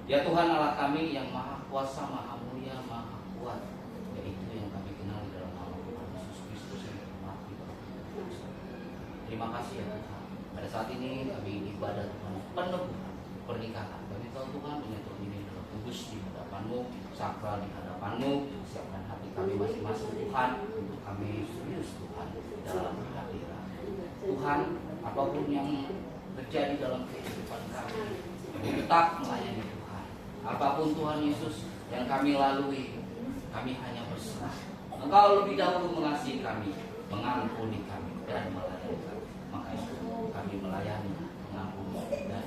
Ya Tuhan Allah kami yang maha kuasa, maha mulia, maha kuat, yaitu yang kami kenal di dalam nama Tuhan Yesus Kristus yang terhormati. Terima kasih ya Tuhan. Pada saat ini kami ibadah Tuhan penuh pernikahan. Kami tahu Tuhan menyatu ini dalam kudus di hadapan-Mu, sakral di hadapan-Mu. Siapkan hati kami masing-masing Tuhan untuk kami serius Tuhan dalam kehadiran Tuhan. Apapun yang terjadi dalam kehidupan kami, kami tetap melayani Tuhan. Apapun Tuhan Yesus yang kami lalui, kami hanya berserah. Engkau lebih dahulu mengasihi kami, mengampuni kami, dan melayani kami. Maka itu kami melayani, mengampuni, dan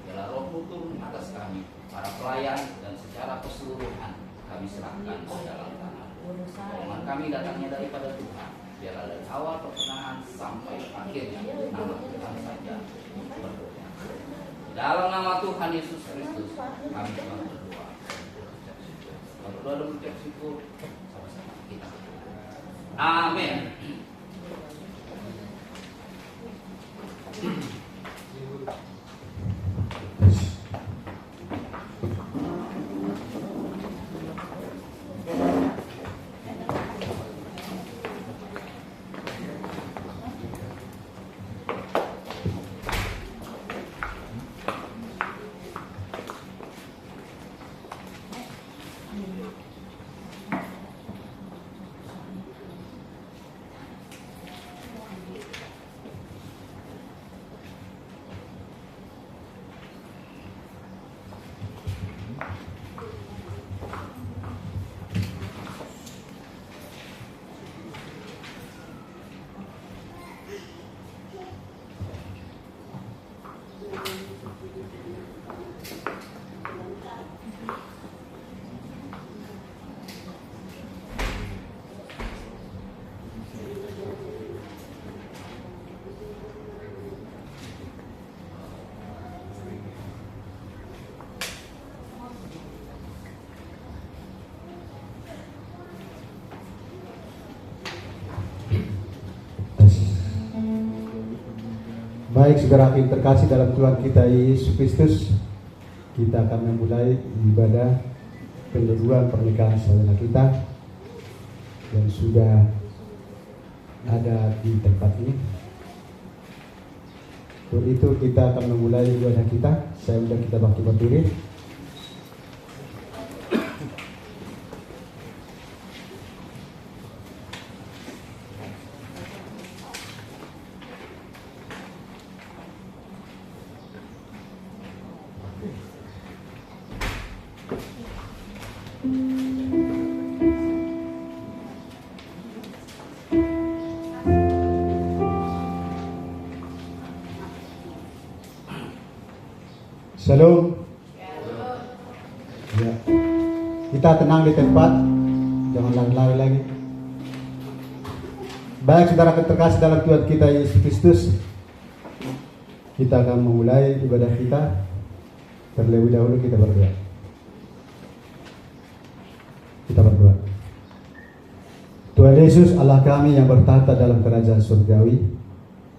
biarlah Roh-Mu turun atas kami, para pelayan, dan secara keseluruhan kami serahkan ke dalam tangan. Permohonan kami datangnya daripada Tuhan. Biarlah dari awal pertengahan sampai akhirnya nama Tuhan saja berdoa. Dalam nama Tuhan Yesus Kristus kami telah berdoa. Berdoa dan mengucap syukur sama-sama kita. Amin. Baik saudara yang terkasih dalam Tuhan kita Yesus Kristus, kita akan memulai ibadah penyeduhan pernikahan saudara kita yang sudah ada di tempat ini. Untuk itu kita akan memulai ibadah kita. Saya undang kita berdiri. Shalom. Ya. Kita tenang di tempat, jangan lari-lari lagi. Baik saudara terkasih dalam Tuhan kita Yesus Kristus, kita akan memulai ibadah kita. Terlebih dahulu kita berdoa. Kita berdoa. Tuhan Yesus Allah kami yang bertahta dalam kerajaan surgawi,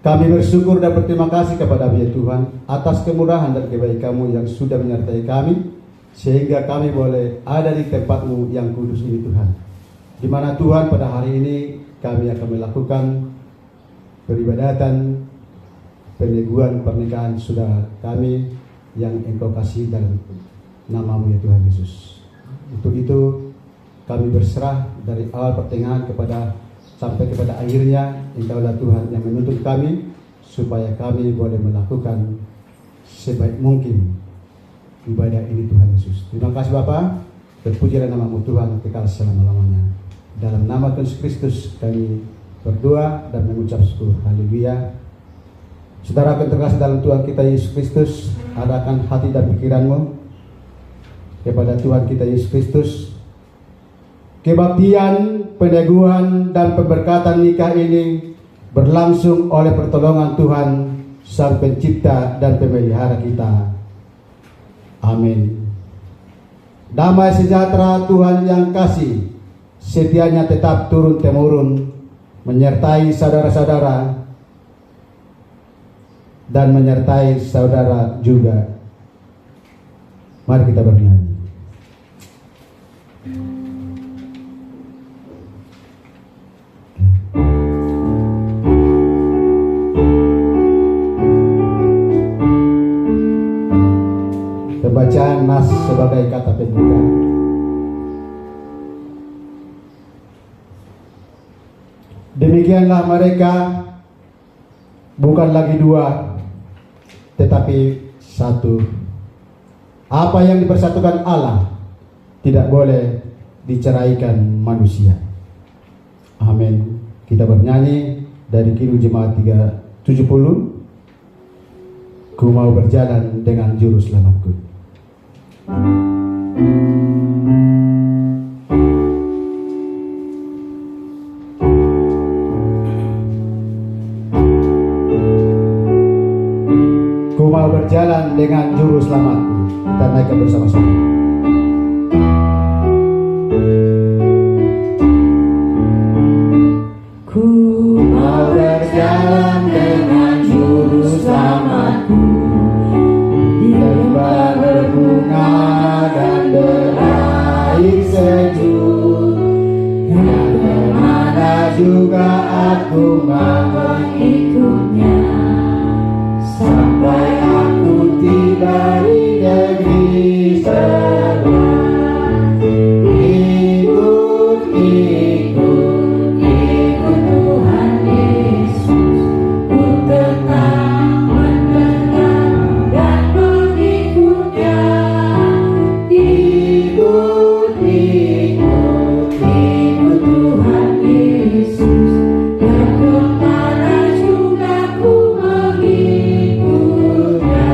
kami bersyukur dan berterima kasih kepada ya Tuhan atas kemurahan dan kebaikan-Mu yang sudah menyertai kami sehingga kami boleh ada di tempat-Mu yang kudus ini Tuhan. Di mana Tuhan pada hari ini kami akan melakukan peribadatan peneguhan pernikahan saudara kami yang Engkau kasih dalam nama-Mu ya Tuhan Yesus. Untuk itu kami berserah dari awal pertengahan sampai kepada akhirnya. Engkaulah Tuhan yang menuntut kami supaya kami boleh melakukan sebaik mungkin ibadah ini Tuhan Yesus. Terima kasih Bapa. Terpujilah namamu Tuhan kekal selama-lamanya. Dalam nama Tuhan Yesus Kristus kami berdoa dan mengucap syukur. Haleluya. Saudara yang terkasih dalam Tuhan kita Yesus Kristus, arahkan hati dan pikiranmu kepada Tuhan kita Yesus Kristus. Kebaktian, peneguhan, dan pemberkatan nikah ini berlangsung oleh pertolongan Tuhan Sang Pencipta dan Pemelihara kita. Amin. Damai sejahtera Tuhan yang kasih setianya tetap turun-temurun menyertai saudara-saudara dan menyertai saudara juga. Mari kita bernyanyi. Pembacaan nas sebagai kata pembuka. Demikianlah mereka bukan lagi dua, tetapi satu. Apa yang dipersatukan Allah tidak boleh diceraikan manusia. Amin. Kita bernyanyi dari Kidung Jemaat 370. Ku mau berjalan dengan juru selamatku. Ku mau berjalan dengan juru selamatku. Kita naikkan bersama-sama. Ku mau berjalan dengan juru selamatku di lembah berbunga dan berair sejuk, yang kemana juga aku mau mengikutnya, sampai aku tiba di negeri sebelah. Ikut, ikut, ikut Tuhan Yesus, ku tetap mendengar dan mengikutnya. Ikut, ikut, ikut Tuhan Yesus, yang kemana juga ku mengikutnya.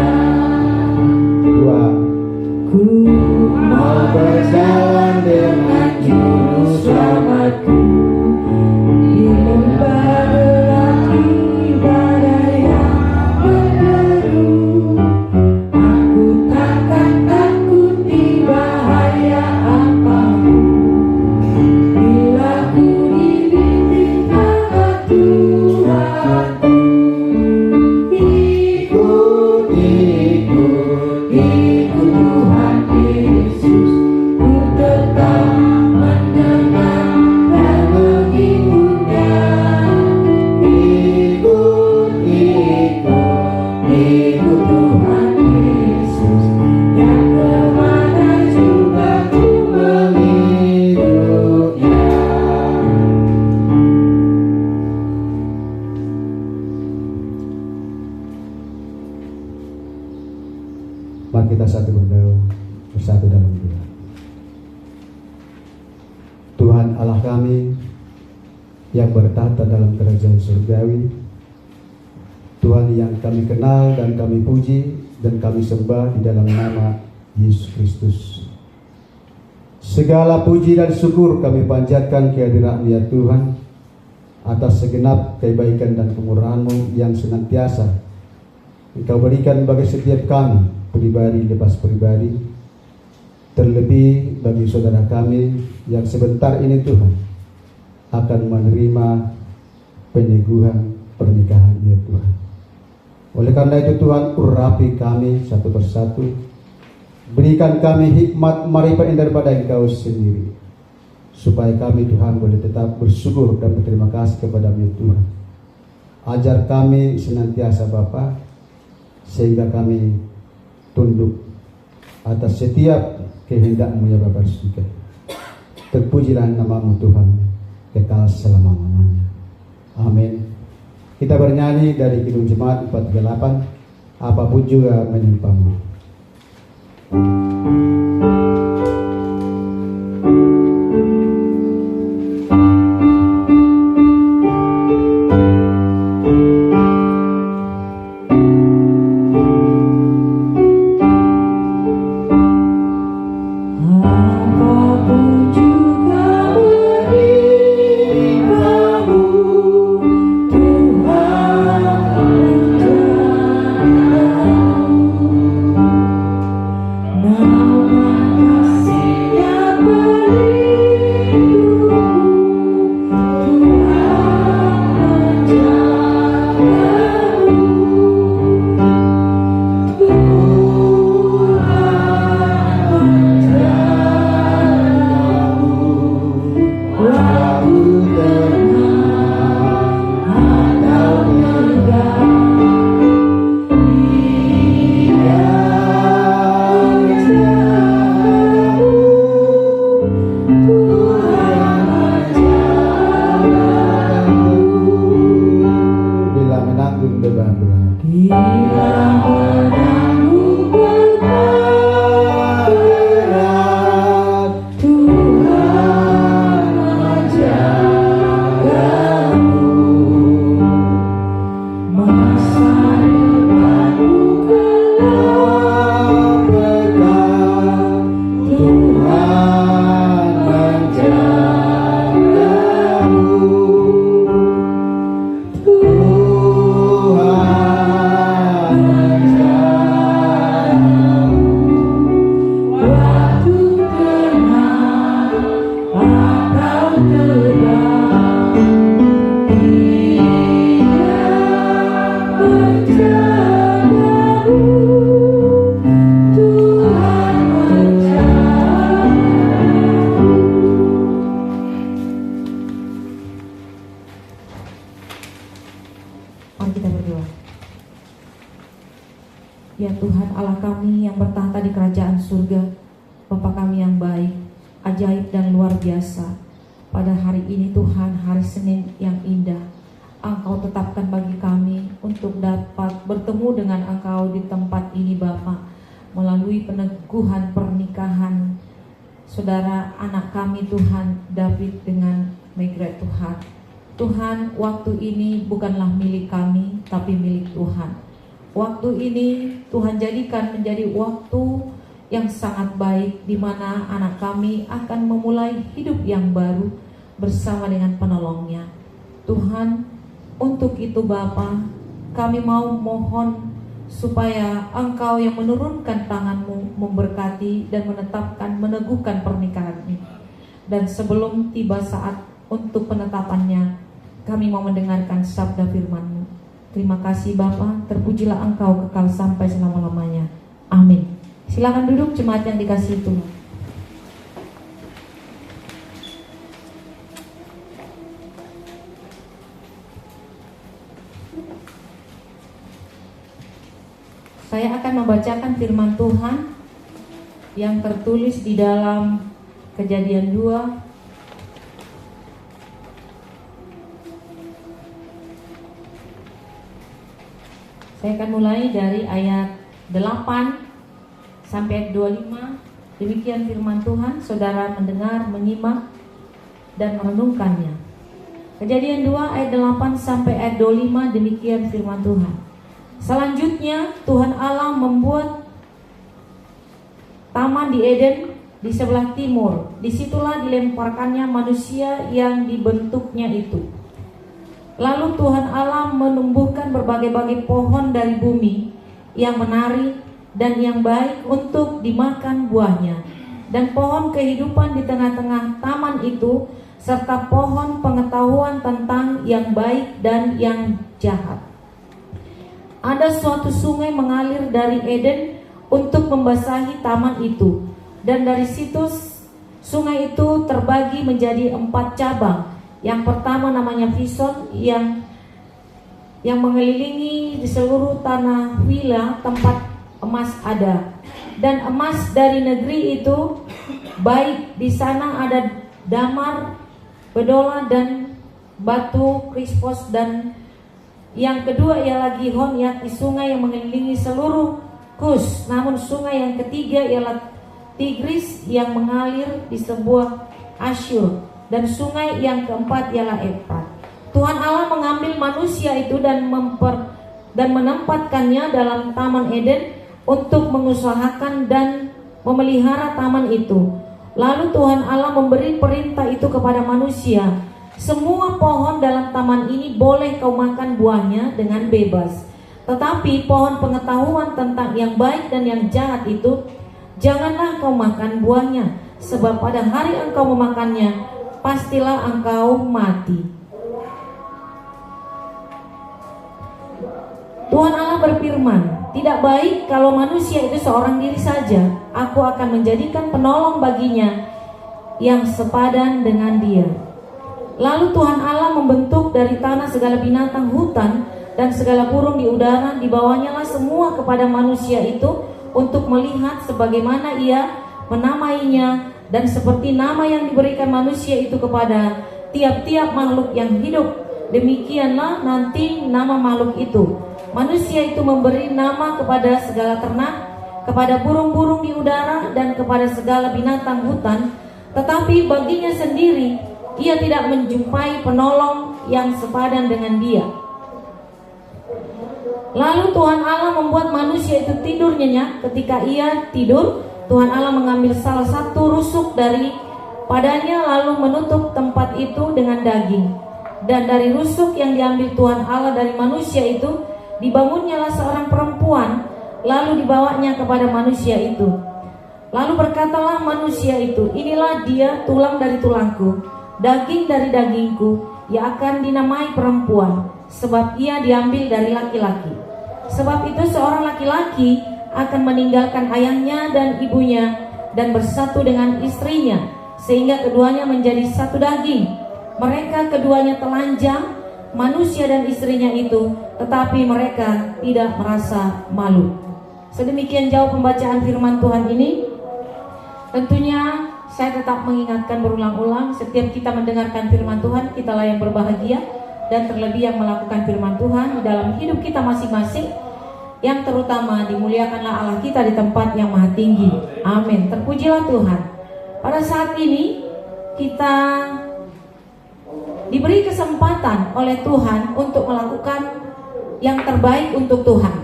Ku mau berjalan dengan juru selamatku di lembah belati badai yang menderu. Aku takkan takuti bahaya apapun, bila ku dibimbing tangan Tuhanku. Ikut, ikut, ikut Tuhan Yesus, ku tetap mendengar dan mengikutnya. Ikut, ikut, ikut Tuhan Yesus, yang kemana juga ku mengikutnya. Mari kita satu berdoa bersatu dalam doa. Tuhan Allah kami yang bertahta dalam kerajaan surgawi, Tuhan yang kami kenal dan kami puji dan kami sembah di dalam nama Yesus Kristus. Segala puji dan syukur kami panjatkan kehadirat-Mu ya Tuhan, atas segenap kebaikan dan kemurahan-Mu yang senantiasa Engkau berikan bagi setiap kami, pribadi lepas pribadi, terlebih bagi saudara kami yang sebentar ini Tuhan akan menerima peneguhan pernikahan ya Tuhan. Oleh karena itu Tuhan, urapi kami satu persatu, berikan kami hikmat marifat yang daripada Engkau sendiri, supaya kami Tuhan boleh tetap bersyukur dan berterima kasih kepada-Mu Tuhan. Ajar kami senantiasa Bapa, sehingga kami tunduk atas setiap kehendak-Mu ya Bapa surga. Terpujilah nama-Mu Tuhan kekal selama-lamanya. Amin. Kita bernyanyi dari Kidung Jemaat 438, apapun juga menimpamu. ajaib dan luar biasa. Pada hari ini Tuhan, hari Senin yang indah, Engkau tetapkan bagi kami untuk dapat bertemu dengan Engkau di tempat ini Bapa, melalui peneguhan pernikahan saudara anak kami Tuhan, David dengan Megret Tuhan. Tuhan, waktu ini bukanlah milik kami, tapi milik Tuhan. Waktu ini Tuhan jadikan menjadi waktu yang sangat baik, di mana anak kami akan memulai hidup yang baru bersama dengan penolongnya. Tuhan, untuk itu Bapa, kami mau mohon supaya Engkau yang menurunkan tangan-Mu memberkati dan menetapkan, meneguhkan pernikahan ini. Dan sebelum tiba saat untuk penetapannya, kami mau mendengarkan sabda firman-Mu. Terima kasih Bapa, terpujilah Engkau kekal sampai selama-lamanya. Amin. Silakan duduk jemaat yang dikasihi Tuhan. Saya akan membacakan firman Tuhan yang tertulis di dalam Kejadian 2 Saya akan mulai dari ayat 8 sampai ayat 25. Demikian firman Tuhan, saudara mendengar, menyimak, dan merenungkannya. Kejadian 2 ayat 8 sampai ayat 25, demikian firman Tuhan. Selanjutnya Tuhan Allah membuat taman di Eden di sebelah timur. Disitulah dilemparkannya manusia yang dibentuknya itu. Lalu Tuhan Allah menumbuhkan berbagai-bagai pohon dari bumi yang menarik dan yang baik untuk dimakan buahnya, dan pohon kehidupan di tengah-tengah taman itu, serta pohon pengetahuan tentang yang baik dan yang jahat. Ada suatu sungai mengalir dari Eden untuk membasahi taman itu, dan dari situ sungai itu terbagi menjadi 4 cabang. Yang pertama namanya Fison, yang mengelilingi di seluruh tanah Wila tempat emas ada, dan emas dari negeri itu baik. Di sana ada damar, bedola, dan batu krispos. Dan yang kedua ialah Gihon, yakni sungai yang mengelilingi seluruh Kus. Namun sungai yang ketiga ialah Tigris yang mengalir di sebuah Asyur. Dan sungai yang keempat ialah Efrat. Tuhan Allah mengambil manusia itu dan menempatkannya dalam Taman Eden untuk mengusahakan dan memelihara taman itu. Lalu Tuhan Allah memberi perintah itu kepada manusia. Semua pohon dalam taman ini boleh kau makan buahnya dengan bebas, tetapi pohon pengetahuan tentang yang baik dan yang jahat itu janganlah kau makan buahnya, sebab pada hari engkau memakannya pastilah engkau mati. Tuhan Allah berfirman, tidak baik kalau manusia itu seorang diri saja. Aku akan menjadikan penolong baginya yang sepadan dengan dia. Lalu Tuhan Allah membentuk dari tanah segala binatang hutan dan segala burung di udara. Dibawanyalah semua kepada manusia itu untuk melihat sebagaimana ia menamainya, dan seperti nama yang diberikan manusia itu kepada tiap-tiap makhluk yang hidup, demikianlah nanti nama makhluk itu. Manusia itu memberi nama kepada segala ternak, kepada burung-burung di udara, dan kepada segala binatang hutan. Tetapi baginya sendiri ia tidak menjumpai penolong yang sepadan dengan dia. Lalu Tuhan Allah membuat manusia itu tidur nyenyak. Ketika ia tidur, Tuhan Allah mengambil salah satu rusuk dari padanya, lalu menutup tempat itu dengan daging. Dan dari rusuk yang diambil Tuhan Allah dari manusia itu, dibangunnyalah seorang perempuan, lalu dibawanya kepada manusia itu. Lalu berkatalah manusia itu, inilah dia, tulang dari tulangku, daging dari dagingku. Ia akan dinamai perempuan, sebab ia diambil dari laki-laki. Sebab itu seorang laki-laki akan meninggalkan ayahnya dan ibunya dan bersatu dengan istrinya, sehingga keduanya menjadi satu daging. Mereka keduanya telanjang, manusia dan istrinya itu, tetapi mereka tidak merasa malu. Sedemikian jauh pembacaan firman Tuhan ini. Tentunya saya tetap mengingatkan berulang-ulang, setiap kita mendengarkan firman Tuhan, kitalah yang berbahagia, dan terlebih yang melakukan firman Tuhan di dalam hidup kita masing-masing. Yang terutama dimuliakanlah Allah kita di tempat yang maha tinggi. Amin. Terpujilah Tuhan. Pada saat ini kita diberi kesempatan oleh Tuhan untuk melakukan yang terbaik untuk Tuhan.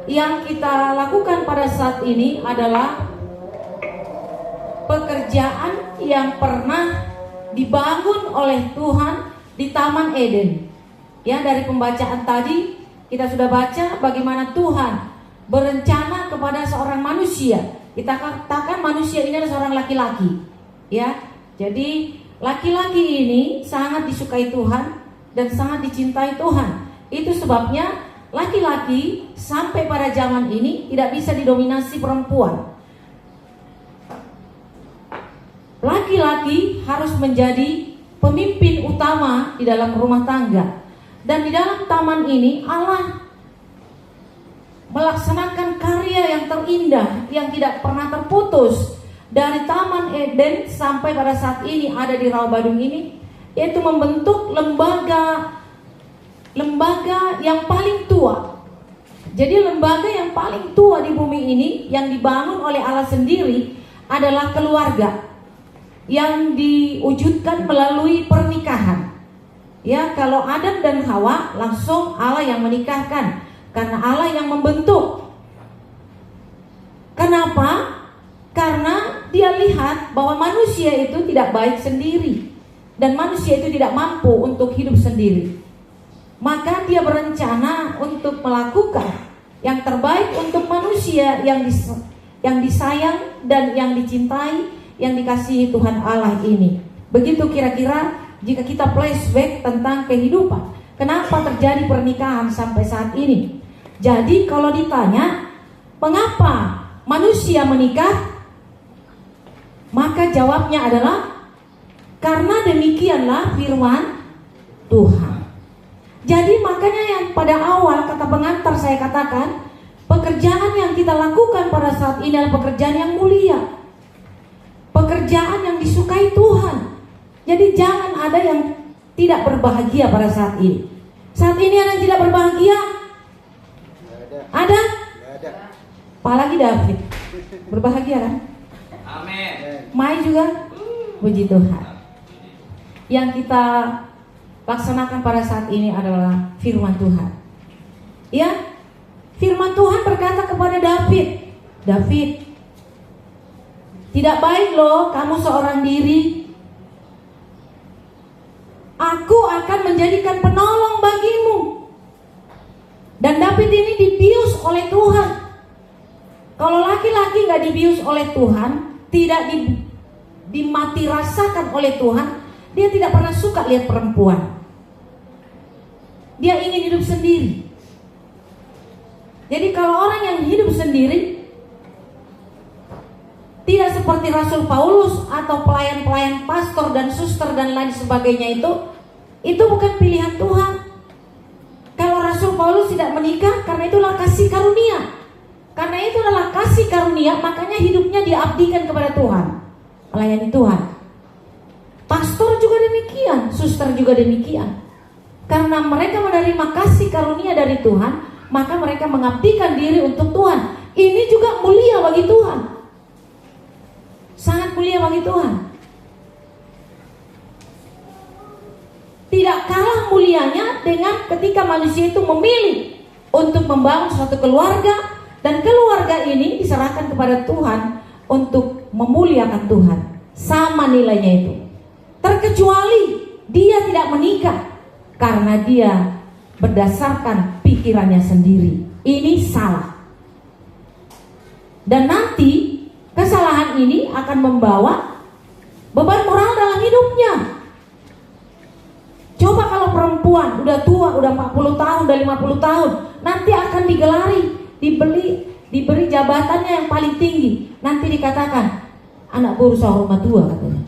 Yang kita lakukan pada saat ini adalah pekerjaan yang pernah dibangun oleh Tuhan di Taman Eden. Ya, dari pembacaan tadi kita sudah baca bagaimana Tuhan berencana kepada seorang manusia. Kita katakan manusia ini adalah seorang laki-laki. Ya, jadi laki-laki ini sangat disukai Tuhan dan sangat dicintai Tuhan. Itu sebabnya laki-laki sampai pada zaman ini tidak bisa didominasi perempuan. Laki-laki harus menjadi pemimpin utama di dalam rumah tangga. Dan di dalam taman ini Allah melaksanakan karya yang terindah yang tidak pernah terputus. Dari Taman Eden sampai pada saat ini ada di Rawabadung ini, yaitu membentuk lembaga yang paling tua. Jadi lembaga yang paling tua di bumi ini yang dibangun oleh Allah sendiri adalah keluarga yang diwujudkan melalui pernikahan. Ya, kalau Adam dan Hawa langsung Allah yang menikahkan, karena Allah yang membentuk. Kenapa? Karena dia lihat bahwa manusia itu tidak baik sendiri dan manusia itu tidak mampu untuk hidup sendiri. Maka dia berencana untuk melakukan yang terbaik untuk manusia yang disayang dan yang dicintai, yang dikasihi Tuhan Allah ini. Begitu kira-kira jika kita flashback tentang kehidupan, kenapa terjadi pernikahan sampai saat ini. Jadi kalau ditanya mengapa manusia menikah, maka jawabnya adalah karena demikianlah firman Tuhan. Jadi makanya yang pada awal kata pengantar saya katakan, pekerjaan yang kita lakukan pada saat ini adalah pekerjaan yang mulia, pekerjaan yang disukai Tuhan. Jadi jangan ada yang tidak berbahagia pada saat ini. Saat ini ada yang tidak berbahagia? Ada? Apalagi David. Berbahagia kan? Amin. Mai juga? Puji Tuhan. Yang kita laksanakan pada saat ini adalah firman Tuhan. Ya, firman Tuhan berkata kepada David, David, tidak baik loh kamu seorang diri. Aku akan menjadikan penolong bagimu. Dan David ini dibius oleh Tuhan. Kalau laki-laki gak dibius oleh Tuhan, tidak dimati rasakan oleh Tuhan, dia tidak pernah suka lihat perempuan. Dia ingin hidup sendiri. Jadi kalau orang yang hidup sendiri, tidak seperti Rasul Paulus atau pelayan-pelayan pastor dan suster dan lain sebagainya, itu bukan pilihan Tuhan. Kalau Rasul Paulus tidak menikah, karena itulah kasih karunia. Karena itu adalah kasih karunia, makanya hidupnya diabdikan kepada Tuhan, melayani Tuhan. Pastor juga demikian, suster juga demikian. Karena mereka menerima kasih karunia dari Tuhan, maka mereka mengabdikan diri untuk Tuhan. Ini juga mulia bagi Tuhan. Sangat mulia bagi Tuhan. Tidak kalah mulianya dengan ketika manusia itu memilih untuk membangun suatu keluarga, dan keluarga ini diserahkan kepada Tuhan untuk memuliakan Tuhan. Sama nilainya itu. Terkecuali dia tidak menikah karena dia berdasarkan pikirannya sendiri. Ini salah. Dan nanti kesalahan ini akan membawa beban moral dalam hidupnya. Coba kalau perempuan udah tua, udah 40 tahun, udah 50 tahun, nanti akan digelari, diberi jabatannya yang paling tinggi. Nanti dikatakan anak buruh sahur rumah tua katanya.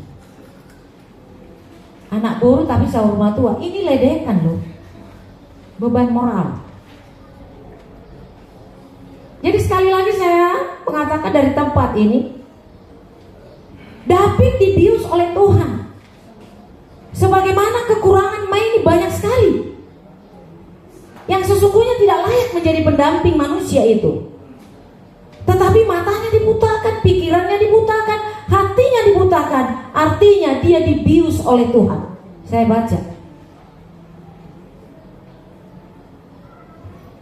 Anak buruh tapi sahur rumah tua. Ini ledekan loh. Beban moral. Jadi sekali lagi saya mengatakan dari tempat ini, David dibius oleh Tuhan. Sebagaimana kekurangan ini banyak sekali yang sesungguhnya tidak layak menjadi pendamping manusia itu. Tetapi matanya dibutakan, pikirannya dibutakan, hatinya dibutakan. Artinya dia dibius oleh Tuhan. Saya baca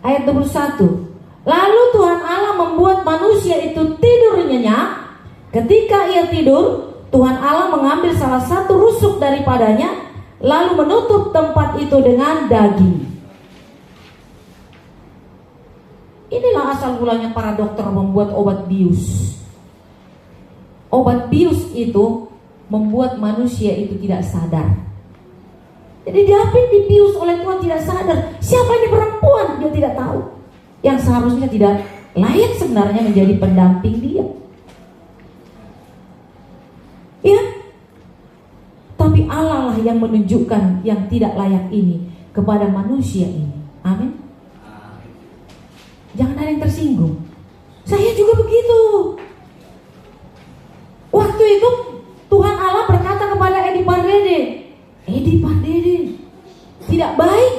ayat 21. Lalu Tuhan Allah membuat manusia itu tidur nyenyak. Ketika ia tidur, Tuhan Allah mengambil salah satu rusuk daripadanya, lalu menutup tempat itu dengan daging. Inilah asal mulanya para dokter membuat obat bius. Obat bius itu membuat manusia itu tidak sadar. Jadi David dibius oleh Tuhan tidak sadar. Siapa ini perempuan? Dia tidak tahu. Yang seharusnya tidak layak sebenarnya menjadi pendamping dia. Ya. Tapi Allah lah yang menunjukkan yang tidak layak ini kepada manusia ini. Amin. Jangan ada yang tersinggung. Saya juga begitu. Waktu itu Tuhan Allah berkata kepada Edi Pardede, Edi Pardede, tidak baik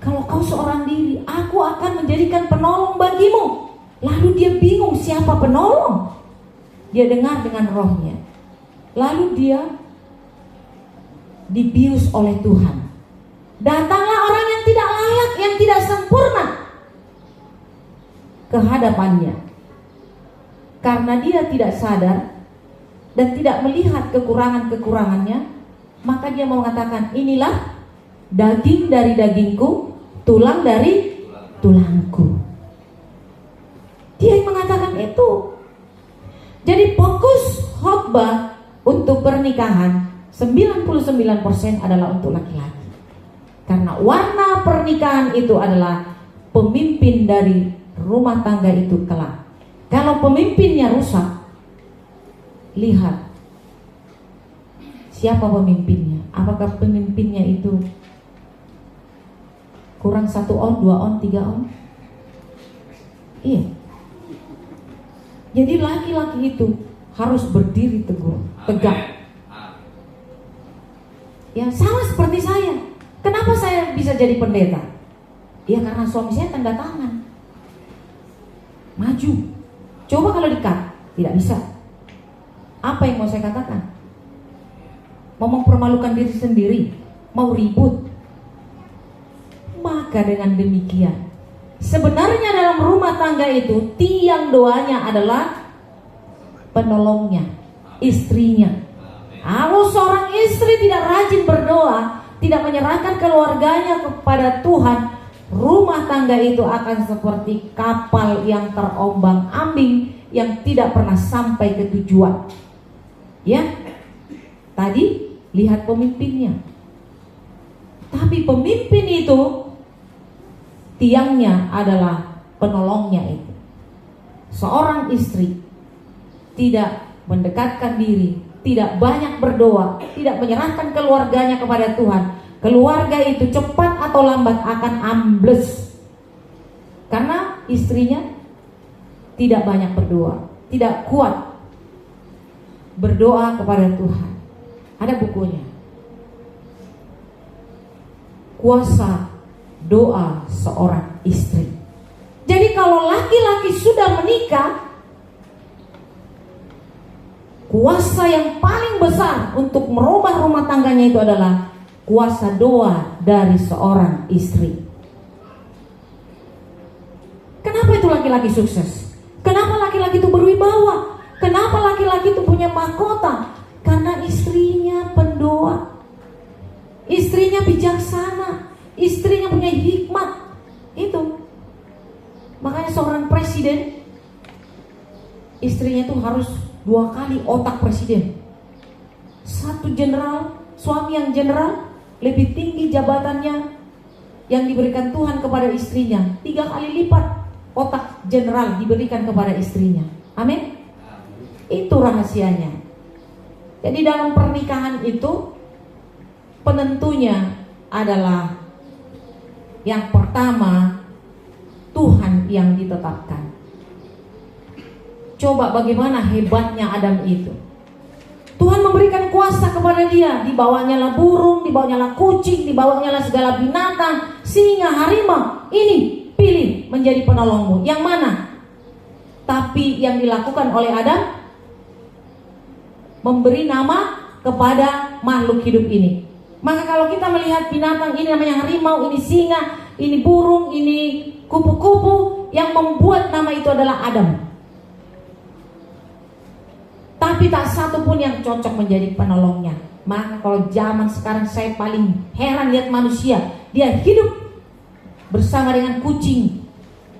kalau kau seorang diri. Aku akan menjadikan penolong bagimu. Lalu dia bingung siapa penolong. Dia dengar dengan rohnya. Lalu dia dibius oleh Tuhan. Datanglah orang yang tidak layak, yang tidak sempurna ke hadapannya. Karena dia tidak sadar dan tidak melihat kekurangan-kekurangannya, maka dia mau mengatakan, inilah daging dari dagingku, tulang dari tulangku. Dia yang mengatakan itu. Jadi fokus khotbah untuk pernikahan 99% adalah untuk laki-laki. Karena warna pernikahan itu adalah pemimpin dari rumah tangga itu kelak. Kalau pemimpinnya rusak, lihat siapa pemimpinnya. Apakah pemimpinnya itu kurang 1 on, 2 on, 3 on? Iya. Jadi laki-laki itu harus berdiri teguh, tegak. Ya sama seperti saya. Kenapa saya bisa jadi pendeta? Ya karena suami saya tanda tangan. Maju. Coba kalau di-cut, tidak bisa. Apa yang mau saya katakan? Mau mempermalukan diri sendiri, mau ribut. Maka dengan demikian, sebenarnya dalam rumah tangga itu tiang doanya adalah penolongnya, istrinya. Kalau seorang istri tidak rajin berdoa, tidak menyerahkan keluarganya kepada Tuhan, rumah tangga itu akan seperti kapal yang terombang-ambing, yang tidak pernah sampai ke tujuan. Ya, tadi lihat pemimpinnya. Tapi pemimpin itu tiangnya adalah penolongnya itu. Seorang istri tidak mendekatkan diri, tidak banyak berdoa, tidak menyerahkan keluarganya kepada Tuhan, keluarga itu cepat atau lambat akan ambles. Karena istrinya tidak banyak berdoa, tidak kuat berdoa kepada Tuhan. Ada bukunya, Kuasa Doa Seorang Istri. Jadi kalau laki-laki sudah menikah, kuasa yang paling besar untuk merubah rumah tangganya itu adalah kuasa doa dari seorang istri. Kenapa itu laki-laki sukses? Kenapa laki-laki itu berwibawa? Kenapa laki-laki itu punya mahkota? Karena istrinya pendoa, istrinya bijaksana, istrinya punya hikmat. Itu makanya seorang presiden, istrinya itu harus 2 kali otak presiden. Satu jenderal, suami yang jenderal, lebih tinggi jabatannya yang diberikan Tuhan kepada istrinya, 3 kali lipat otak jenderal diberikan kepada istrinya. Amin. Itu rahasianya. Jadi dalam pernikahan itu penentunya adalah yang pertama, Tuhan yang ditetapkan. Coba bagaimana hebatnya Adam itu. Tuhan memberikan kuasa kepada dia. Dibawanya lah burung, dibawanya lah kucing, dibawanya lah segala binatang, singa, harimau. Ini pilih menjadi penolongmu. Yang mana? Tapi yang dilakukan oleh Adam, memberi nama kepada makhluk hidup ini. Maka kalau kita melihat binatang ini namanya harimau, ini singa, ini burung, ini kupu-kupu, yang membuat nama itu adalah Adam. Tapi tak satu pun yang cocok menjadi penolongnya. Maka kalau zaman sekarang saya paling heran lihat manusia. Dia hidup bersama dengan kucing,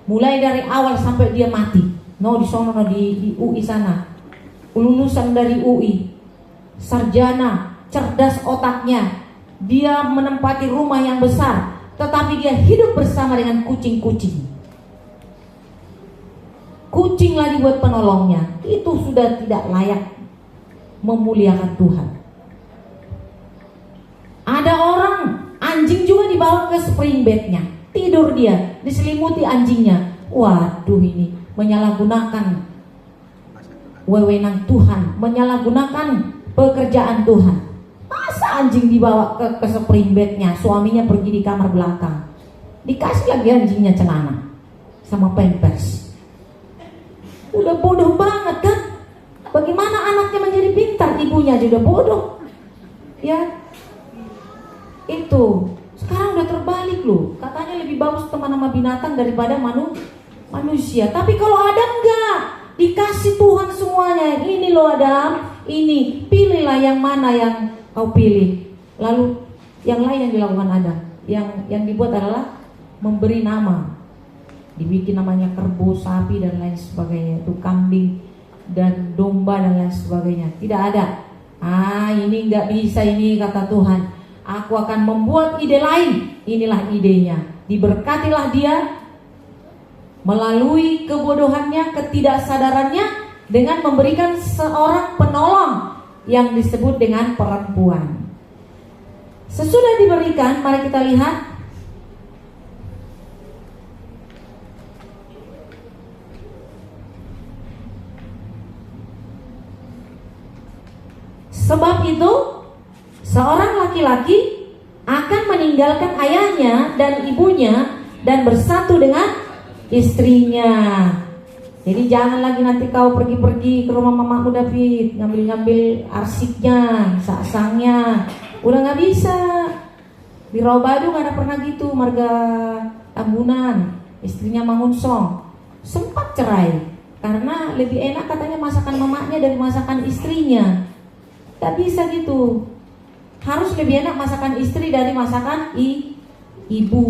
mulai dari awal sampai dia mati. No di sono, no di UI sana, lulusan dari UI, sarjana, cerdas otaknya, dia menempati rumah yang besar, tetapi dia hidup bersama dengan kucing-kucing. Kucinglah dibuat penolongnya. Itu sudah tidak layak memuliakan Tuhan. Ada orang, anjing juga dibawa ke spring bednya, tidur dia, diselimuti anjingnya. Waduh, ini menyalahgunakan wewenang Tuhan, menyalahgunakan pekerjaan Tuhan. Masa anjing dibawa ke spring bednya, suaminya pergi di kamar belakang, dikasih lagi anjingnya celana sama pampers. Udah bodoh banget kan? Bagaimana anaknya menjadi pintar, ibunya juga bodoh. Ya, itu sekarang udah terbalik loh. Katanya lebih bagus teman sama binatang daripada manusia. Tapi kalau Adam enggak, dikasih Tuhan semuanya. Ini loh Adam, ini pilihlah yang mana yang kau pilih. Lalu yang lain yang dilakukan Adam, yang dibuat adalah memberi nama. Dibikin namanya kerbau, sapi dan lain sebagainya, itu kambing dan domba dan lain sebagainya. Tidak ada. Ini nggak bisa ini, kata Tuhan. Aku akan membuat ide lain. Inilah idenya. Diberkatilah dia melalui kebodohannya, ketidaksadarannya, dengan memberikan seorang penolong yang disebut dengan perempuan. Sesudah diberikan, mari kita lihat sebab itu seorang laki-laki akan meninggalkan ayahnya dan ibunya dan bersatu dengan istrinya. Jadi jangan lagi nanti kau pergi-pergi ke rumah mamamu David, ngambil-ngambil arsiknya, saksangnya. Udah gak bisa. Di Rawabadu gak ada pernah gitu, marga Tambunan, istrinya Mangunsong sempat cerai karena lebih enak katanya masakan mamanya dari masakan istrinya. Tak bisa gitu. Harus lebih enak masakan istri dari masakan ibu.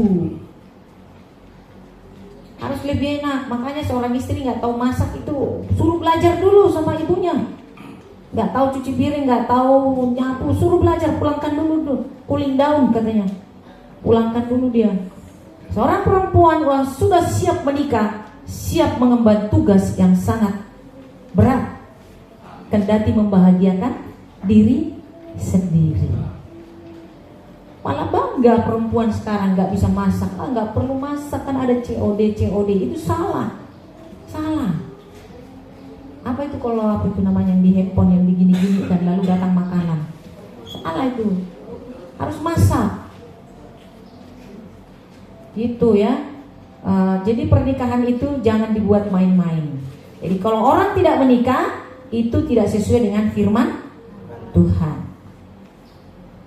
Harus lebih enak. Makanya seorang istri gak tahu masak itu, suruh belajar dulu sama ibunya. Gak tahu cuci piring, gak tahu nyapu, suruh belajar. Pulangkan dulu tuh, cooling down katanya. Pulangkan dulu dia. Seorang perempuan yang sudah siap menikah, siap mengemban tugas yang sangat berat, kendati membahagiakan diri sendiri. Malah bangga perempuan sekarang gak bisa masak. Gak perlu masak, kan ada COD. Itu salah. Apa itu kalau apa itu namanya yang di handphone yang digini-gini dan lalu datang makanan. Salah itu. Harus masak. Gitu ya. Jadi pernikahan itu jangan dibuat main-main. Jadi kalau orang tidak menikah, itu tidak sesuai dengan firman Tuhan.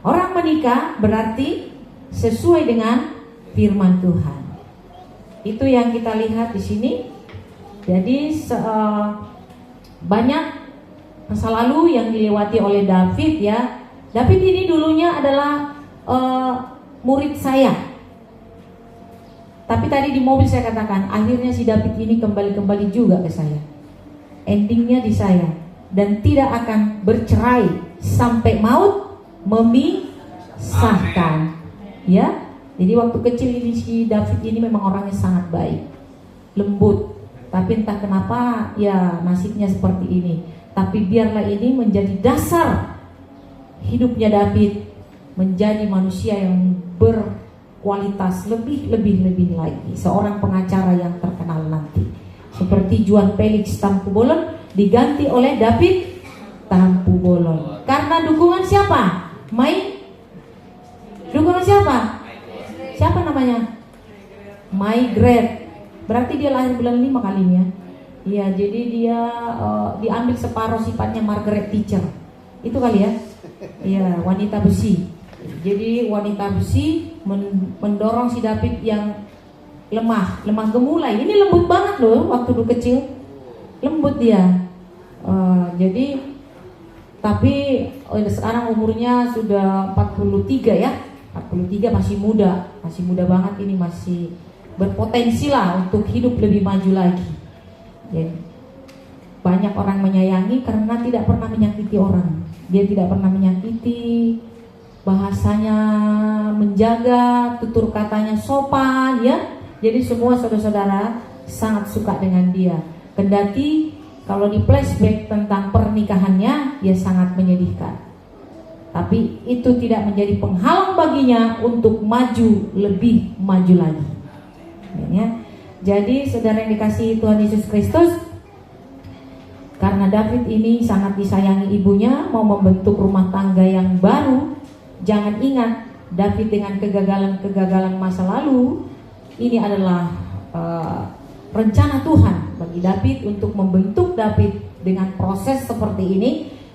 Orang menikah berarti sesuai dengan firman Tuhan. Itu yang kita lihat di sini. Jadi banyak masa lalu yang dilewati oleh David ya. David ini dulunya adalah murid saya. Tapi tadi di mobil saya katakan, akhirnya si David ini kembali juga ke saya. Endingnya di saya. Dan tidak akan bercerai sampai maut memisahkan. Ya, jadi waktu kecil ini si David ini memang orangnya sangat baik, lembut. Tapi entah kenapa ya nasibnya seperti ini. Tapi biarlah ini menjadi dasar hidupnya David menjadi manusia yang berkualitas lebih lagi. Seorang pengacara yang terkenal nanti. Seperti Juan Felix Tampubolon diganti oleh David Tampu Bolon. Karena dukungan siapa? Dukungan siapa? Siapa namanya? Mygret. Berarti dia lahir bulan 5 kali ini ya. Iya, jadi dia diambil separuh sifatnya Margaret Thatcher. Itu kali ya. Iya, wanita besi. Jadi wanita besi mendorong si David yang lemah gemulai. Ini lembut banget loh waktu dulu kecil. Lembut dia. Jadi tapi sekarang umurnya sudah 43 ya. 43 masih muda banget ini, masih berpotensi lah untuk hidup lebih maju lagi. Ya. Banyak orang menyayangi karena tidak pernah menyakiti orang. Dia tidak pernah menyakiti, bahasanya menjaga, tutur katanya sopan ya. Jadi semua saudara-saudara sangat suka dengan dia. Kendati kalau di flashback tentang pernikahannya, dia sangat menyedihkan. Tapi itu tidak menjadi penghalang baginya untuk lebih maju lagi. Ya. Jadi saudara yang dikasihi Tuhan Yesus Kristus, karena David ini sangat disayangi ibunya, mau membentuk rumah tangga yang baru. Jangan ingat, David dengan kegagalan masa lalu, ini adalah rencana Tuhan bagi David untuk membentuk David dengan proses seperti ini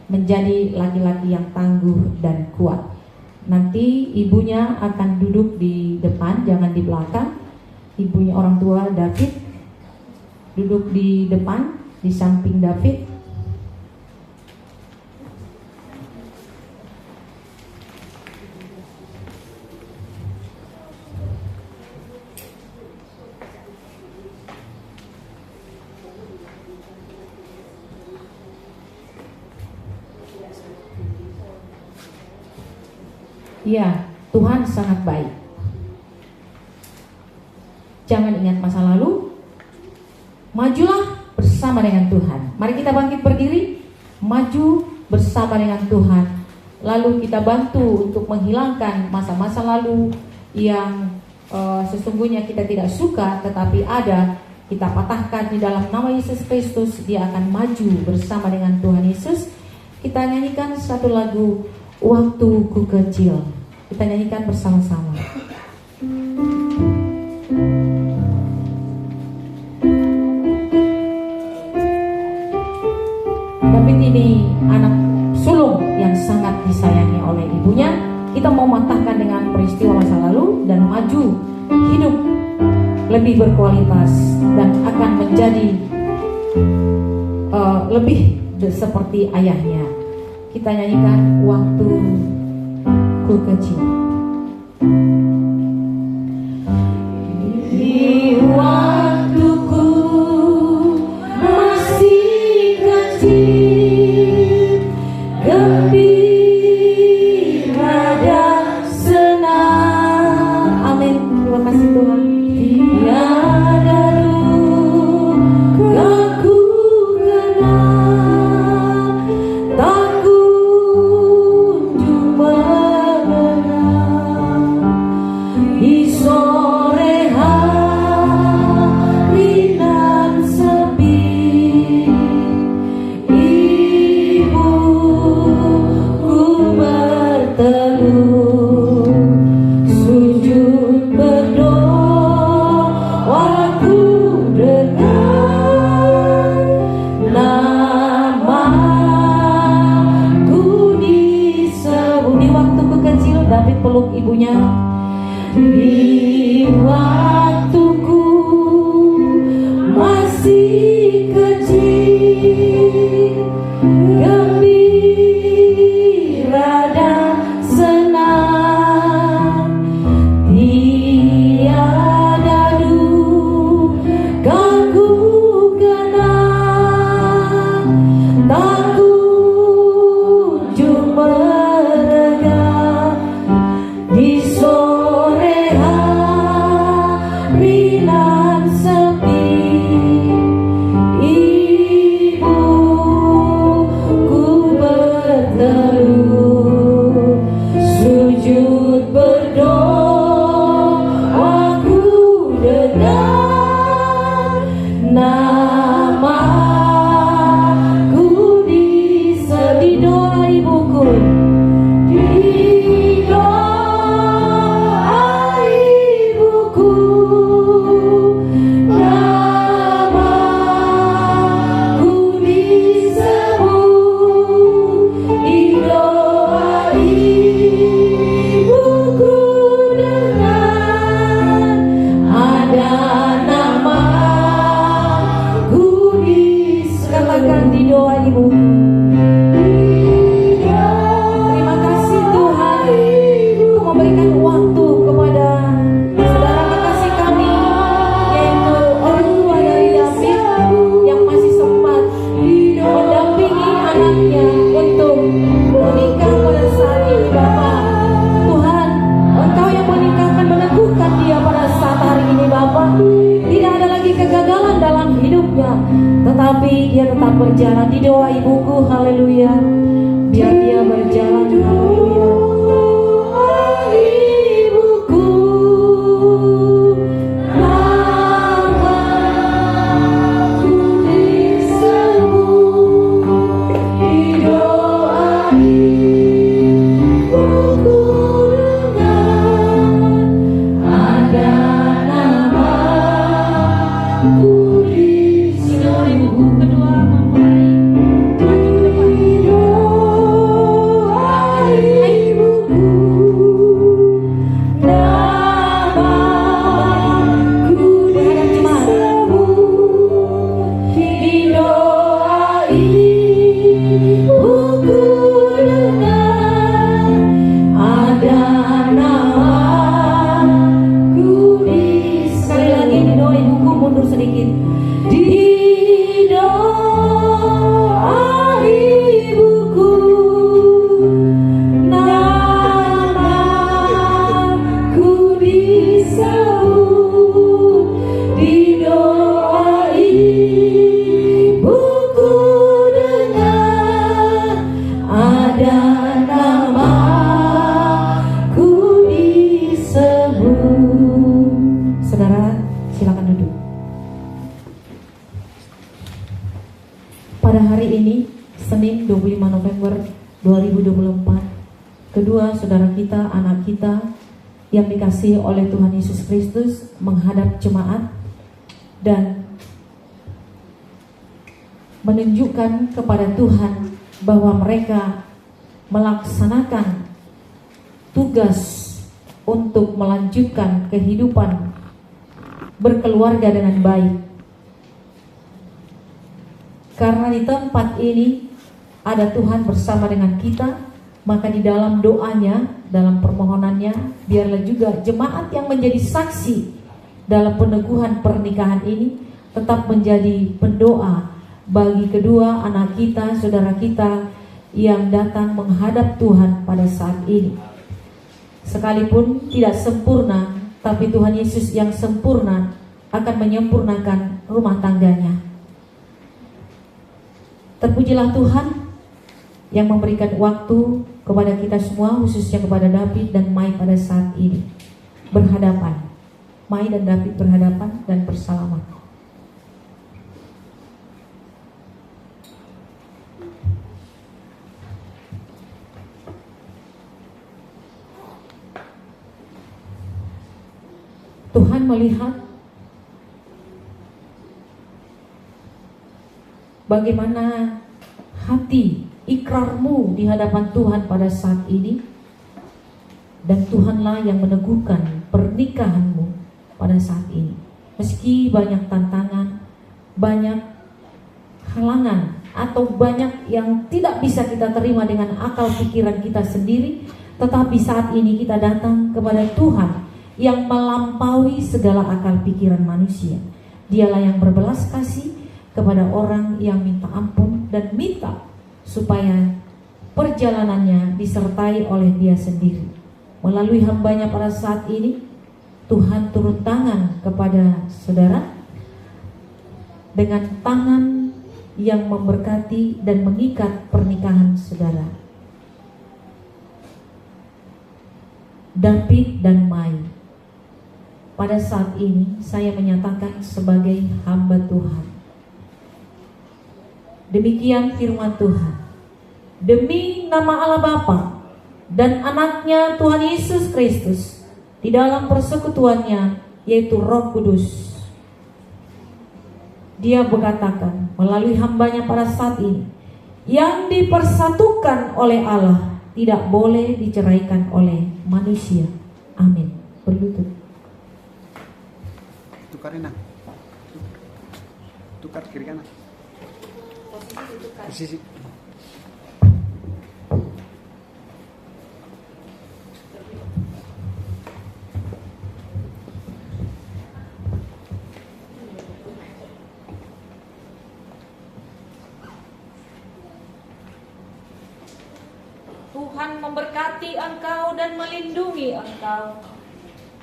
menjadi laki-laki yang tangguh dan kuat. Nanti ibunya akan duduk di depan, jangan di belakang. Ibunya orang tua David duduk di depan, di samping David. Ya, Tuhan sangat baik. Jangan ingat masa lalu, majulah bersama dengan Tuhan. Mari kita bangkit berdiri, maju bersama dengan Tuhan. Lalu kita bantu untuk menghilangkan masa-masa lalu yang sesungguhnya kita tidak suka, tetapi ada, kita patahkan di dalam nama Yesus Kristus. Dia akan maju bersama dengan Tuhan Yesus. Kita nyanyikan satu lagu, Waktuku Kecil. Kita nyanyikan bersama-sama. David ini anak sulung yang sangat disayangi oleh ibunya. Kita mau matahkan dengan peristiwa masa lalu dan maju hidup lebih berkualitas dan akan menjadi lebih seperti ayahnya. Kita nyanyikan Waktuku Kecil. Di waktuku masih kecil, gembira dan senang. Amin. Terima kasih Tuhan. Tiada duka ku kenal, tak kunjung mengenal. Di sore hari nan sepi, ibuku berteduh, sujud berdoa, ku dengar namaku disebut. Di waktuku kecil, David peluk ibunya. Di waktuku masih kecil, gembira dan senang, tiada duka ku kenal, tak kunjung mereda. Di sore hari ibuku, di doa ibuku, namaku disebut. Di doa ibuku dengar, ada namaku katakan di doa ibuku. Terima kasih Tuhan untuk memberikan waktu kepada saudara kekasih kami, yaitu orang tua dari David yang masih sempat mendampingi anaknya untuk menikah pada saat ini. Bapak Tuhan, Engkau yang menikahkan, meneguhkan dia pada saat hari ini. Bapak, tidak ada lagi kegagalan dalam hidupnya, tetapi dia tetap berjalan. Di doa ibuku, haleluya, biar dia berjalan, haleluya. Ibuku, namaku disebut. Di doa ibuku dengar, ada namaku. Ibu kedua mempelai maju ke depan. Ibuku, namaku disebut. Di doa ibuku dengar, ada namaku di. Sekali lagi di doa ibuku, mundur sedikit. Di doa ibuku, namaku disebut. Di doa ibuku dengar, ada namaku disebut. Saudara, silakan duduk. Pada hari ini, Senin 25 November 2024, kedua saudara kita, anak kita yang dikasihi oleh Tuhan Yesus Kristus menghadap jemaat dan menunjukkan kepada Tuhan bahwa mereka melaksanakan tugas untuk melanjutkan kehidupan berkeluarga dengan baik. Karena di tempat ini ada Tuhan bersama dengan kita, maka di dalam doanya, dalam permohonannya, biarlah juga jemaat yang menjadi saksi dalam peneguhan pernikahan ini tetap menjadi pendoa bagi kedua anak kita, saudara kita yang datang menghadap Tuhan pada saat ini. Sekalipun tidak sempurna, tapi Tuhan Yesus yang sempurna akan menyempurnakan rumah tangganya. Terpujilah Tuhan yang memberikan waktu kepada kita semua, khususnya kepada David dan Mai pada saat ini berhadapan. Mai dan David berhadapan dan bersalaman. Tuhan melihat bagaimana hati ikrarmu di hadapan Tuhan pada saat ini, dan Tuhanlah yang meneguhkan pernikahanmu pada saat ini. Meski banyak tantangan, banyak halangan, atau banyak yang tidak bisa kita terima dengan akal pikiran kita sendiri, tetapi saat ini kita datang kepada Tuhan yang melampaui segala akal pikiran manusia. Dialah yang berbelas kasih kepada orang yang minta ampun dan minta supaya perjalanannya disertai oleh Dia sendiri. Melalui hambanya pada saat ini, Tuhan turun tangan kepada saudara dengan tangan yang memberkati dan mengikat pernikahan saudara. David dan Mai, pada saat ini saya menyatakan sebagai hamba Tuhan. Demikian firman Tuhan. demi nama Allah Bapa dan anaknya Tuhan Yesus Kristus, di dalam persekutuannya, yaitu Roh Kudus. Dia berkatakan melalui hambanya pada saat ini, yang dipersatukan oleh Allah tidak boleh diceraikan oleh manusia. Amin. Berlutut. Tukarin, tukar kiri kanan. Posisi. Tuhan memberkati engkau dan melindungi engkau.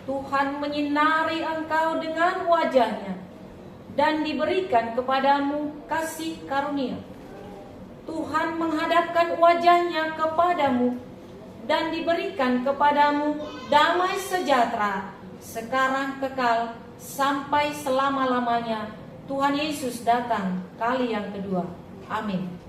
Tuhan menyinari engkau dengan wajah-Nya dan diberikan kepadamu kasih karunia. Tuhan menghadapkan wajah-Nya kepadamu dan diberikan kepadamu damai sejahtera sekarang kekal sampai selama-lamanya. Tuhan Yesus datang kali yang kedua. Amin.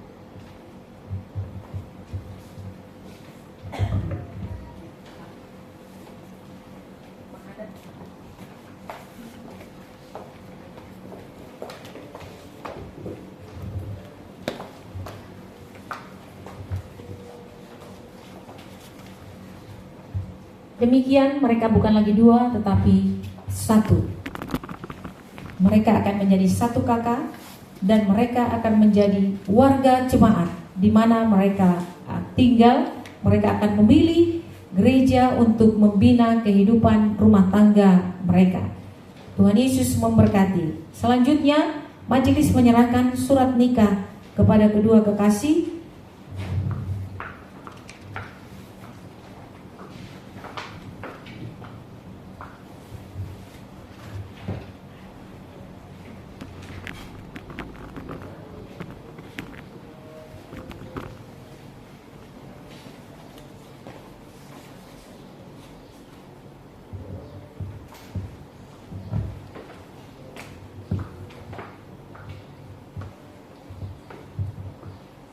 Demikian mereka bukan lagi dua tetapi satu. Mereka akan menjadi satu kakak dan mereka akan menjadi warga jemaat di mana mereka tinggal. Mereka akan memilih gereja untuk membina kehidupan rumah tangga mereka. Tuhan Yesus memberkati. Selanjutnya majelis menyerahkan surat nikah kepada kedua kekasih.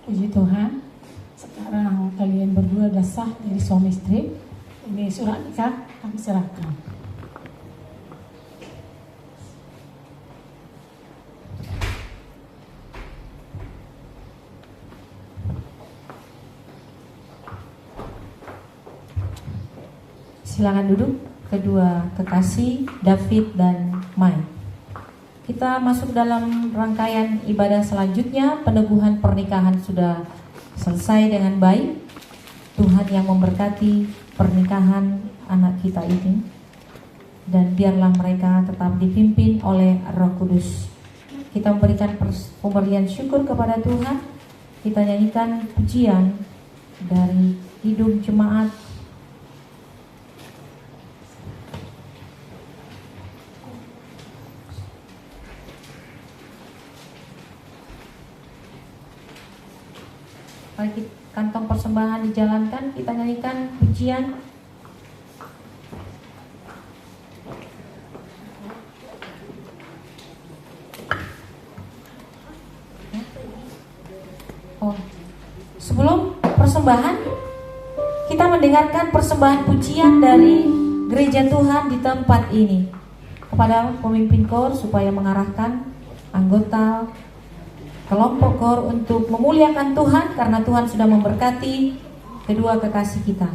Puji Tuhan, sekarang kalian berdua sudah sah jadi suami istri. Ini surat nikah kami serahkan. Silakan duduk, kedua kekasih David dan Mai. Kita masuk dalam rangkaian ibadah selanjutnya. Peneguhan pernikahan sudah selesai dengan baik. Tuhan yang memberkati pernikahan anak kita ini, dan biarlah mereka tetap dipimpin oleh Roh Kudus. Kita memberikan pemberian syukur kepada Tuhan. Kita nyanyikan pujian dari Hidup Jemaat. Mari kantong persembahan dijalankan, kita nyanyikan pujian. Sebelum persembahan, kita mendengarkan persembahan pujian dari gereja Tuhan di tempat ini kepada pemimpin KOR supaya mengarahkan anggota kelompok KOR untuk memuliakan Tuhan karena Tuhan sudah memberkati kedua kekasih kita.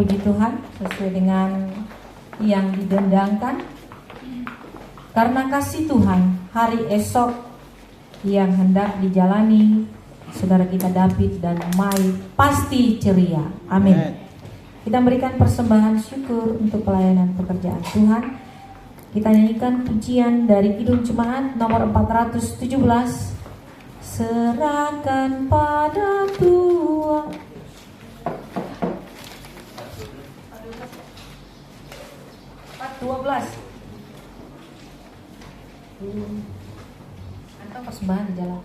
Puji Tuhan, sesuai dengan yang didendangkan. Karena kasih Tuhan, hari esok yang hendak dijalani saudara kita David dan Mai pasti ceria. Amin. Kita berikan persembahan syukur untuk pelayanan pekerjaan Tuhan. Kita nyanyikan pujian dari Kidung Jemaat nomor 417. Serahkan pada Tuhan. 412. Atau persembahan di jalan.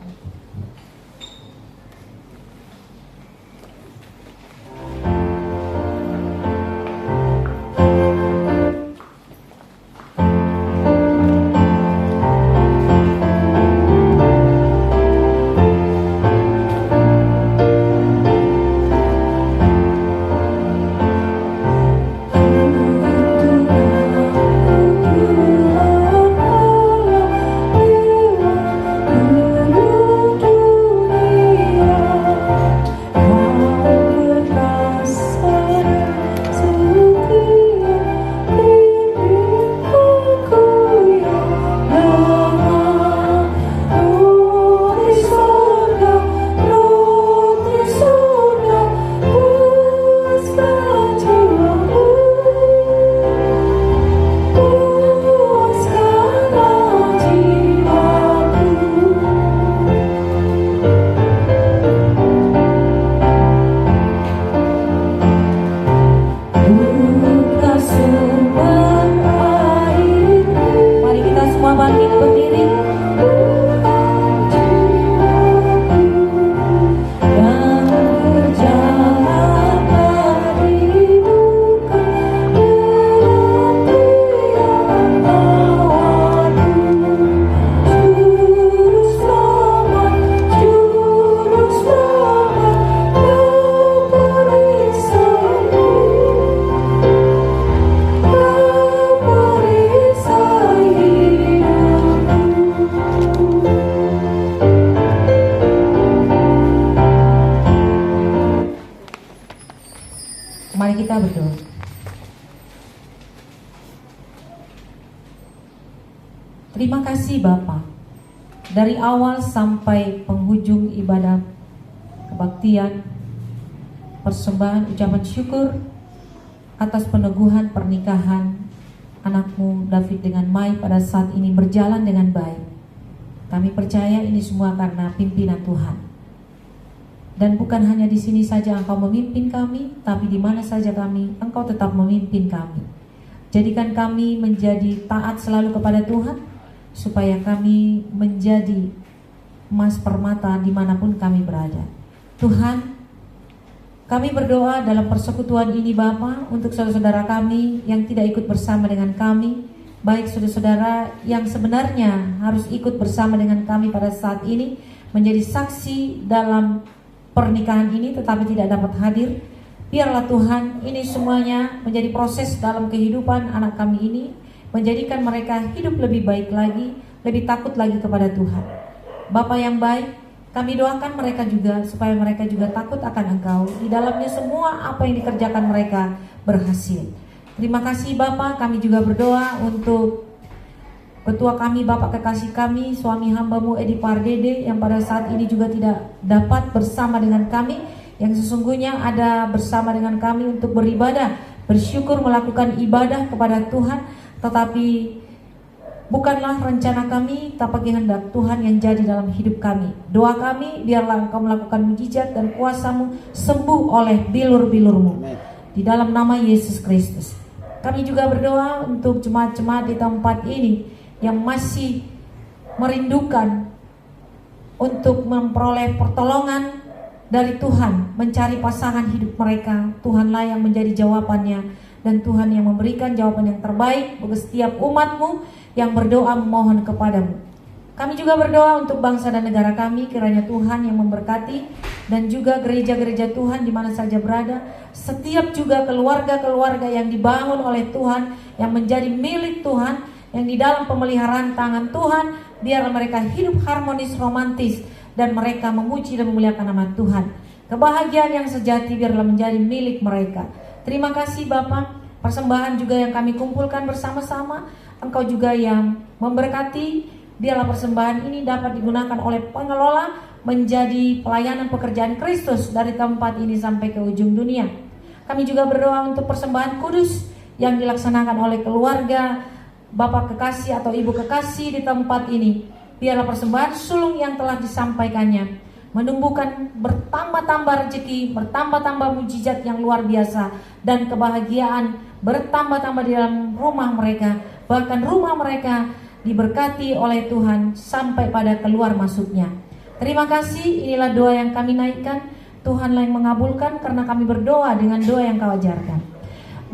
Terima kasih Bapa. Dari awal sampai penghujung ibadah kebaktian, persembahan ucapan syukur atas peneguhan pernikahan anakmu David dengan Mai pada saat ini berjalan dengan baik. Kami percaya ini semua karena pimpinan Tuhan. Dan bukan hanya di sini saja Engkau memimpin kami, tapi di mana saja kami, Engkau tetap memimpin kami. Jadikan kami menjadi taat selalu kepada Tuhan, supaya kami menjadi emas permata dimanapun kami berada. Tuhan, kami berdoa dalam persekutuan ini Bapa untuk saudara-saudara kami yang tidak ikut bersama dengan kami, baik saudara-saudara yang sebenarnya harus ikut bersama dengan kami pada saat ini, menjadi saksi dalam pernikahan ini tetapi tidak dapat hadir. Biarlah Tuhan ini semuanya menjadi proses dalam kehidupan anak kami ini, menjadikan mereka hidup lebih baik lagi, lebih takut lagi kepada Tuhan. Bapa yang baik, kami doakan mereka juga supaya mereka juga takut akan Engkau. Di dalamnya semua apa yang dikerjakan mereka berhasil. Terima kasih Bapa. Kami juga berdoa untuk ketua kami, Bapak kekasih kami, suami hambamu Edi Pardede, yang pada saat ini juga tidak dapat bersama dengan kami, yang sesungguhnya ada bersama dengan kami untuk beribadah, bersyukur melakukan ibadah kepada Tuhan. Tetapi bukanlah rencana kami, tapi kehendak Tuhan yang jadi dalam hidup kami. Doa kami, biarlah Engkau melakukan mujizat dan kuasa-Mu, sembuh oleh bilur-bilur-Mu. Di dalam nama Yesus Kristus. Kami juga berdoa untuk jemaat-jemaat di tempat ini yang masih merindukan untuk memperoleh pertolongan dari Tuhan, mencari pasangan hidup mereka. Tuhanlah yang menjadi jawabannya, dan Tuhan yang memberikan jawaban yang terbaik bagi setiap umat-Mu yang berdoa memohon kepadamu. Kami juga berdoa untuk bangsa dan negara kami, kiranya Tuhan yang memberkati, dan juga gereja-gereja Tuhan di mana saja berada. Setiap juga keluarga-keluarga yang dibangun oleh Tuhan, yang menjadi milik Tuhan, yang di dalam pemeliharaan tangan Tuhan, biarlah mereka hidup harmonis, romantis, dan mereka memuji dan memuliakan nama Tuhan. Kebahagiaan yang sejati biarlah menjadi milik mereka. Terima kasih Bapak, persembahan juga yang kami kumpulkan bersama-sama, Engkau juga yang memberkati. Biarlah persembahan ini dapat digunakan oleh pengelola menjadi pelayanan pekerjaan Kristus dari tempat ini sampai ke ujung dunia. Kami juga berdoa untuk persembahan kudus yang dilaksanakan oleh keluarga Bapak kekasih atau Ibu kekasih di tempat ini. Biarlah persembahan sulung yang telah disampaikannya menumbuhkan bertambah-tambah rezeki, bertambah-tambah mujizat yang luar biasa, dan kebahagiaan bertambah-tambah di dalam rumah mereka. Bahkan rumah mereka diberkati oleh Tuhan sampai pada keluar masuknya. Terima kasih, inilah doa yang kami naikkan. Tuhanlah yang mengabulkan karena kami berdoa dengan doa yang Kau ajarkan.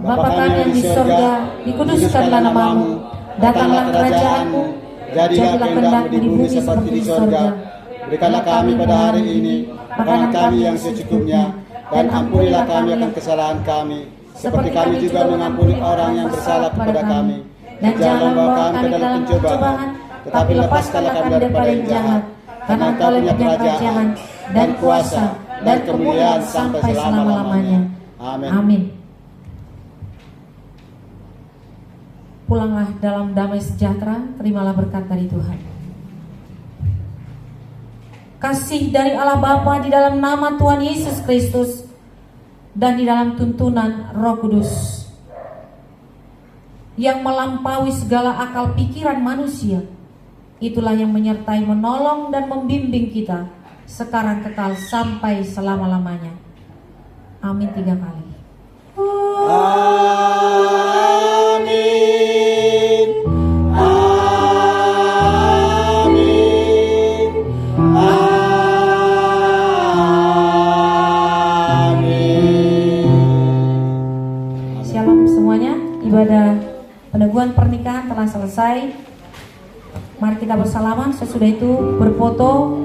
Bapa kami yang di sorga, dikuduskanlah namamu, datanglah kerajaan-Mu, jadilah kehendak-Mu di bumi seperti di sorga. Berikanlah kami pada hari ini makanan kami yang secukupnya, dan ampunilah kami akan kesalahan kami, seperti kami juga mengampuni orang yang bersalah kepada kami. Dan jangan membawa kami ke dalam pencobaan, tetapi lepaskanlah kami daripada yang jahat. Karena Engkau punya kerajaan dan kuasa dan kemuliaan sampai selama-lamanya. Amin. Amin. Pulanglah dalam damai sejahtera, terimalah berkat dari Tuhan. Kasih dari Allah Bapa di dalam nama Tuhan Yesus Kristus dan di dalam tuntunan Roh Kudus yang melampaui segala akal pikiran manusia, itulah yang menyertai, menolong dan membimbing kita sekarang kekal sampai selama-lamanya. Amin 3 kali. Amin. Amin. Amin. Shalom semuanya. Ibadah peneguhan pernikahan telah selesai. Mari kita bersalaman, sesudah itu berfoto.